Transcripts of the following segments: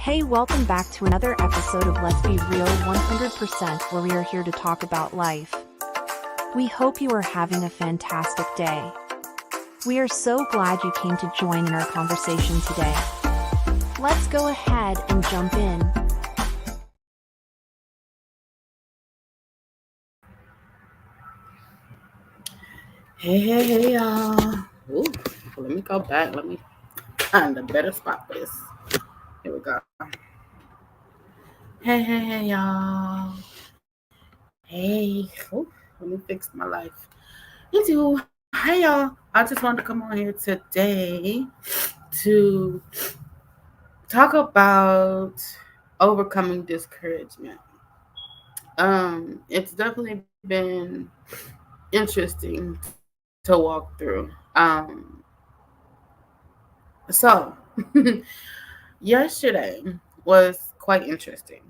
Hey, welcome back to another episode of Let's Be Real 100%, where we are here to talk about life. We hope you are having a fantastic day. We are so glad you came to join in our conversation today. Let's go ahead and jump in. Hey, y'all. Ooh, let me go back. Let me find a better spot for this. Here we go. Hey, y'all. Hey. Ooh, let me fix my life. Hey, y'all. I just wanted to come on here today to talk about overcoming discouragement. It's definitely been interesting to walk through. So yesterday was quite interesting.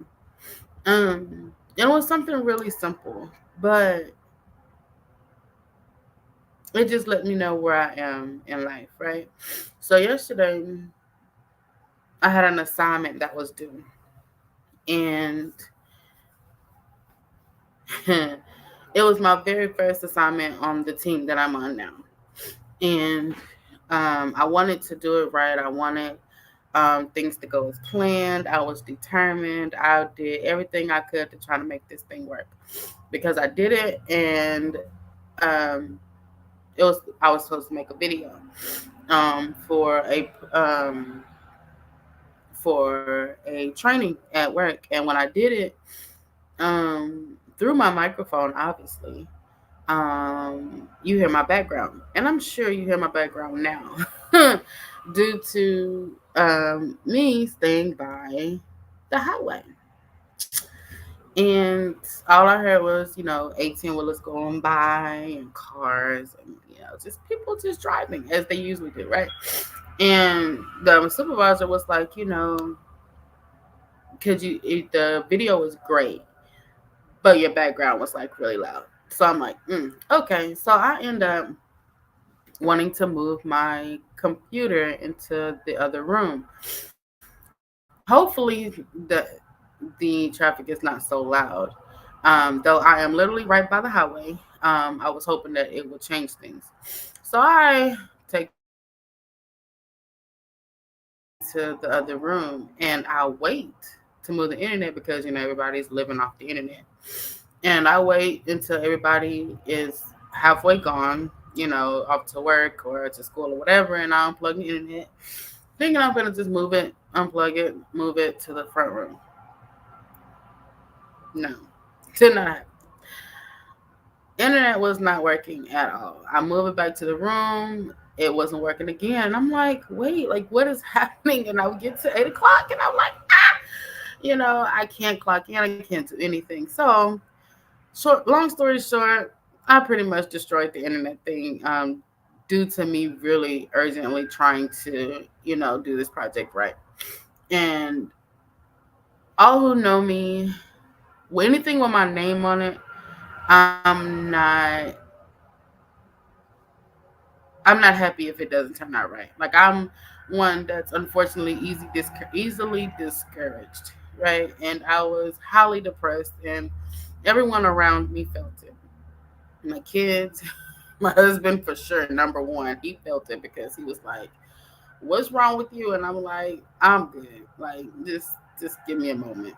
It was something really simple, but it just let me know where I am in life, right? So yesterday I had an assignment that was due, and it was my very first assignment on the team that I'm on now. And I wanted to do it right. I wanted things to go as planned. I was determined. I did everything I could to try to make this thing work because I did it, and um, I was supposed to make a video um, for a um, for a training at work, and when I did it through my microphone, obviously, you hear my background, and I'm sure you hear my background now due to me staying by the highway. And all I heard was, 18 wheelers going by and cars and, just people just driving as they usually do, right? And the supervisor was like, the video was great, but your background was like really loud. So I'm like, okay. So I end up wanting to move my computer into the other room. Hopefully, the traffic is not so loud. Though I am literally right by the highway. I was hoping that it would change things. So I take the to the other room and I wait to move the internet because everybody's living off the internet. And I wait until everybody is halfway gone, off to work or to school or whatever, and I unplug the internet, thinking I'm gonna just move it, unplug it, move it to the front room. No, did not happen. Internet was not working at all. I move it back to the room. It wasn't working again. And I'm like, wait, like what is happening? And I would get to 8 o'clock and I'm like, I can't clock in, I can't do anything. So long story short, I pretty much destroyed the internet thing due to me really urgently trying to, do this project right. And all who know me, with anything with my name on it, I'm not happy if it doesn't turn out right. Like I'm one that's unfortunately easily discouraged, right? And I was highly depressed, and everyone around me felt it. My kids, my husband for sure, number one, he felt it because he was like, "What's wrong with you?" And I'm like, "I'm good. Like just give me a moment,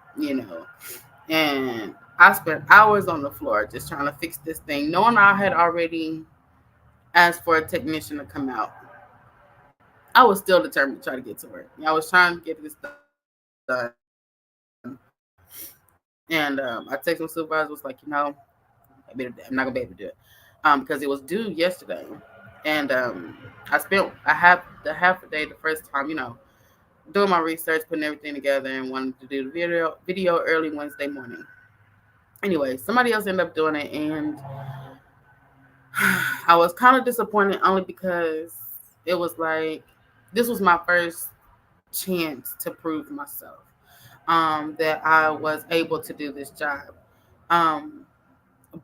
And I spent hours on the floor just trying to fix this thing, knowing I had already asked for a technician to come out. I was still determined to try to get to work. I was trying to get this done. And I texted my supervisor, was like, I'm not gonna be able to do it. Because it was due yesterday. And I have the half a day the first time, doing my research, putting everything together, and wanted to do the video early Wednesday morning. Anyway, somebody else ended up doing it, and I was kind of disappointed only because it was like this was my first chance to prove myself, that I was able to do this job. Um,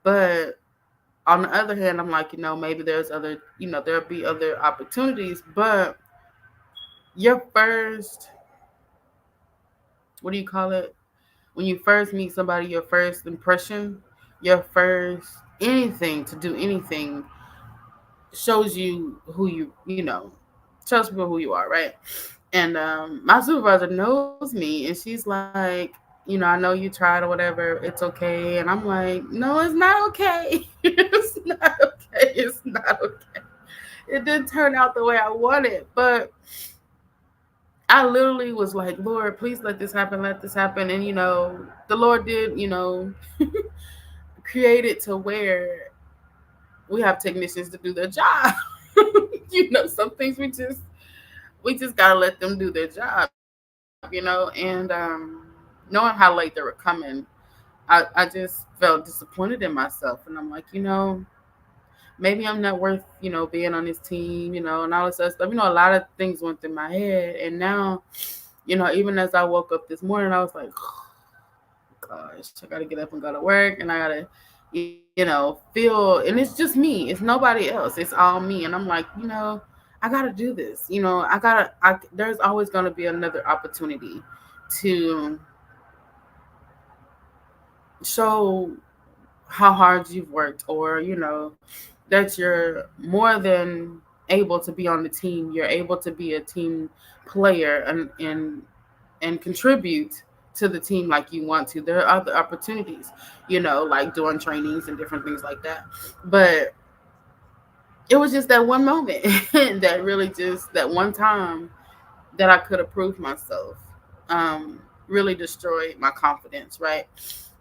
but on the other hand, I'm like, maybe there's other, there'll be other opportunities, but your first what do you call it? When you first meet somebody, your first impression, your first anything to do anything shows you who shows people who you are, right? And my supervisor knows me, and she's like, I know you tried or whatever, it's okay. And I'm like, no, it's not okay. It's not okay. It's not okay. It didn't turn out the way I wanted, but I literally was like, Lord, please let this happen, let this happen. And the Lord did, create it to where we have technicians to do their job. Some things we just gotta let them do their job, and knowing how late they were coming, I just felt disappointed in myself, and I'm like, maybe I'm not worth, being on this team, and all this other stuff. A lot of things went through my head, and now, even as I woke up this morning, I was like, gosh, I gotta get up and go to work, and I gotta, feel, and it's just me, it's nobody else, it's all me, and I'm like, I gotta do this, there's always gonna be another opportunity to show how hard you've worked, or that you're more than able to be on the team, you're able to be a team player, and contribute to the team like you want to. There are other opportunities, like doing trainings and different things like that. But it was just that one moment that really just that one time that I could have proved myself, really destroyed my confidence, right?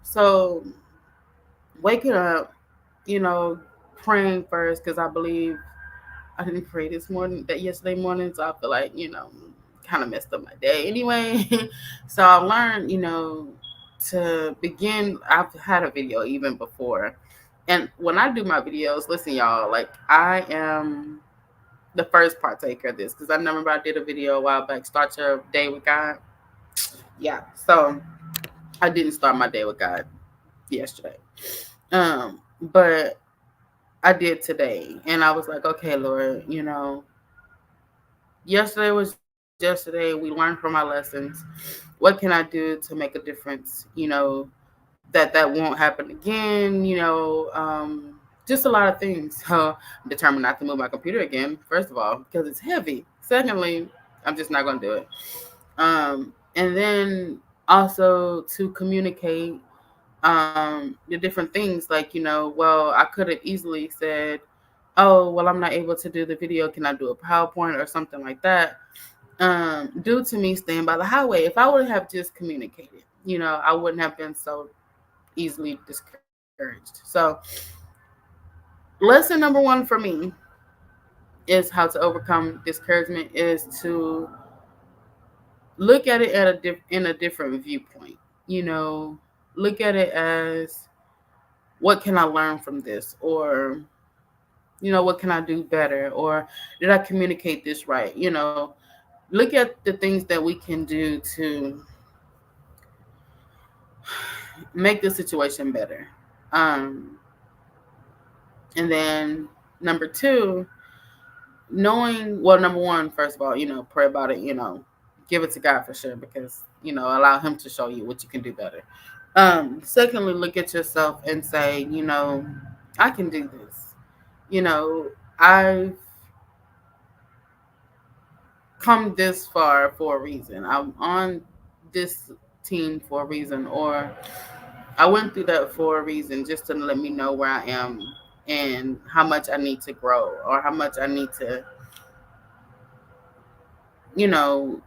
So waking up, you know, praying first, because I believe I didn't pray this morning, that yesterday morning, so I feel like, kind of messed up my day anyway. So I learned, to begin. I've had a video even before. And when I do my videos, listen, y'all, like I am the first partaker of this, because I remember I did a video a while back, start your day with God. Yeah. So I didn't start my day with God yesterday. But I did today. And I was like, okay, Lord, yesterday was yesterday. We learned from our lessons. What can I do to make a difference? That won't happen again. Just a lot of things. So I'm determined not to move my computer again. First of all, because it's heavy. Secondly, I'm just not going to do it. And then also to communicate the different things. Like, well, I could have easily said, oh, well, I'm not able to do the video. Can I do a PowerPoint or something like that? Due to me staying by the highway. If I would have just communicated, I wouldn't have been so easily discouraged. So, lesson number one for me is how to overcome discouragement is to look at it in a different viewpoint. Look at it as, what can I learn from this? Or, what can I do better? Or did I communicate this right? Look at the things that we can do to make the situation better. Um, and then number two, knowing, well, number one, first of all, pray about it, give it to God for sure, because, allow Him to show you what you can do better. Secondly, look at yourself and say, I can do this. I've come this far for a reason. I'm on this team for a reason, or I went through that for a reason, just to let me know where I am and how much I need to grow, or how much I need to, you know,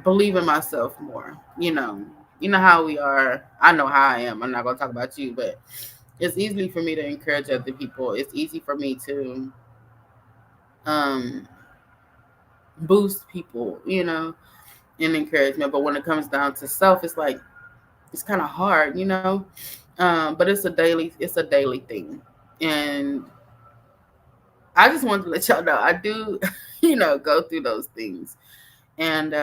believe in myself more. How we are. I know how I am. I'm not gonna talk about you, but it's easy for me to encourage other people. It's easy for me to um boost people, in encouragement. But when it comes down to self, it's like it's kind of hard, but it's a daily thing. And I just wanted to let y'all know I do, go through those things. And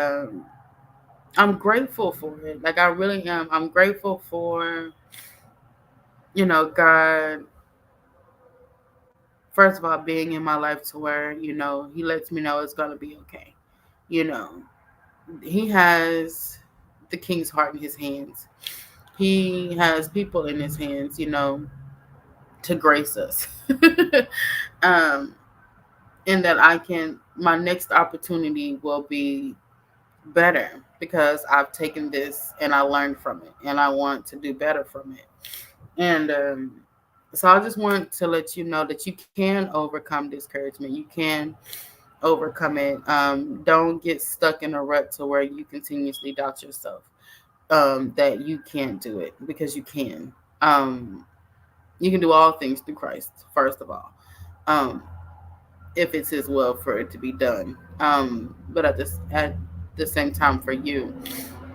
I'm grateful for it. Like, I really am. I'm grateful for, God, first of all, being in my life to where, He lets me know it's going to be okay. You know, He has the king's heart in his hands. He has people in his hands, to grace us. um, and that my next opportunity will be better because I've taken this and I learned from it and I want to do better from it. And so I just want to let you know that you can overcome discouragement. You can overcome it. Don't get stuck in a rut to where you continuously doubt yourself, that you can't do it, because you can. You can do all things through Christ, first of all, if it's his will for it to be done. But at the same time, for you,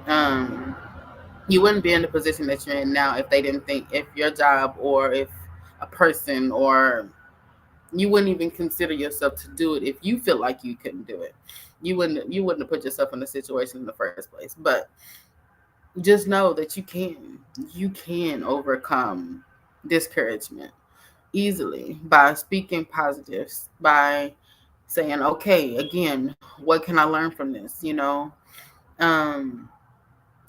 um, you wouldn't be in the position that you're in now if they didn't think, if your job or if a person, or you wouldn't even consider yourself to do it if you feel like you couldn't do it. You wouldn't have put yourself in the situation in the first place. But just know that you can overcome discouragement easily by speaking positives, by saying, okay, again, what can I learn from this, um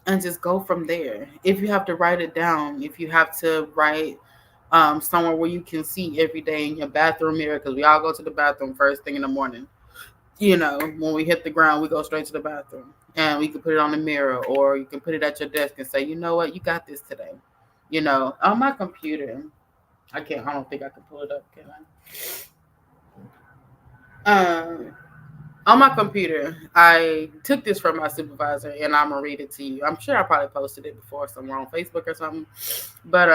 and just go from there. If you have to write it down, if you have to write somewhere where you can see every day in your bathroom mirror, because we all go to the bathroom first thing in the morning. When we hit the ground, we go straight to the bathroom, and we can put it on the mirror, or you can put it at your desk and say, you know what, you got this today. On my computer, I don't think I can pull it up, can I? On my computer, I took this from my supervisor, and I'm gonna read it to you. I'm sure I probably posted it before somewhere on Facebook or something. But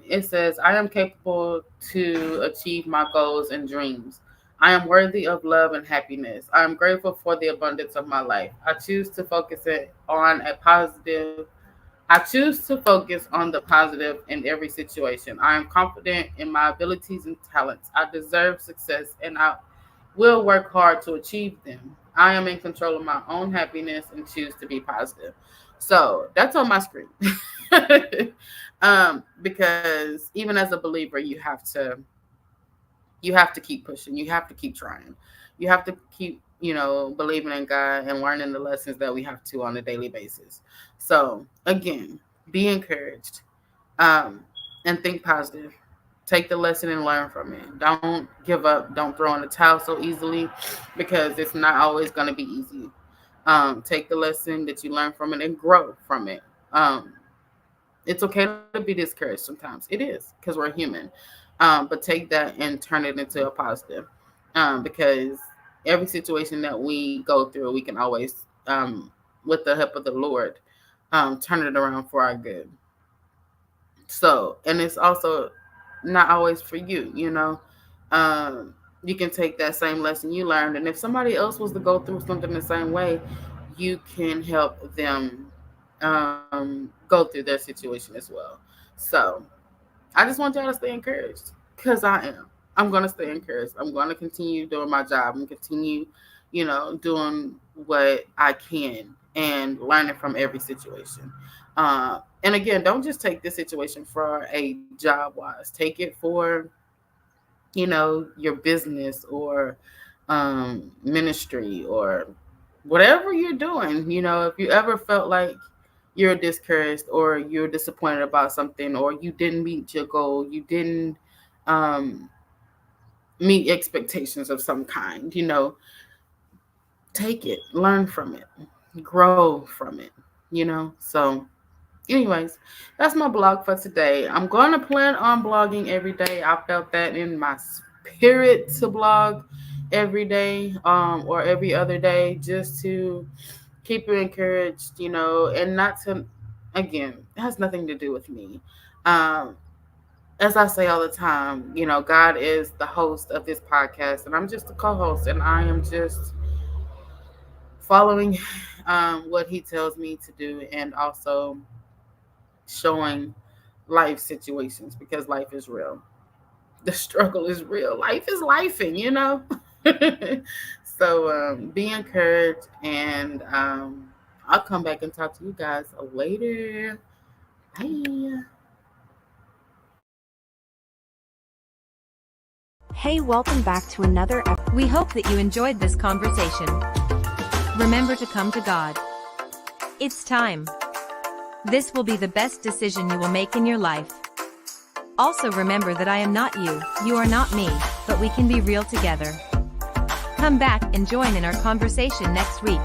it says, I am capable to achieve my goals and dreams. I am worthy of love and happiness. I am grateful for the abundance of my life. I choose to focus on the positive in every situation. I am confident in my abilities and talents. I deserve success, and I will work hard to achieve them. I am in control of my own happiness and choose to be positive. So that's on my screen. Because even as a believer, you have to keep pushing. You have to keep trying. You have to keep, believing in God and learning the lessons that we have to on a daily basis. So again, be encouraged, and think positive. Take the lesson and learn from it. Don't give up. Don't throw in the towel so easily, because it's not always going to be easy. Take the lesson that you learn from it and grow from it. It's okay to be discouraged sometimes. It is, because we're human. But take that and turn it into a positive, because every situation that we go through, we can always, with the help of the Lord, turn it around for our good. So, and it's also not always for you, you can take that same lesson you learned, and if somebody else was to go through something the same way, you can help them go through their situation as well. So I just want y'all to stay encouraged, because I'm going to stay encouraged. I'm going to continue doing my job and continue, doing what I can and learning from every situation. And again, don't just take this situation for a job wise. Take it for, your business, or ministry, or whatever you're doing. If you ever felt like you're discouraged, or you're disappointed about something, or you didn't meet your goal, you didn't meet expectations of some kind, take it, learn from it, grow from it, So anyways, that's my blog for today. I'm going to plan on blogging every day. I felt that in my spirit to blog every day, or every other day, just to keep you encouraged, and not to, again, it has nothing to do with me. As I say all the time, God is the host of this podcast, and I'm just the co-host, and I am just following what he tells me to do, and also showing life situations, because life is real. The struggle is real. Life is lifing, So be encouraged, and I'll come back and talk to you guys later. Bye. Hey, welcome back to another We hope that you enjoyed this conversation. Remember to come to God. It's time. This will be the best decision you will make in your life. Also remember that I am not you, you are not me, but we can be real together. Come back and join in our conversation next week.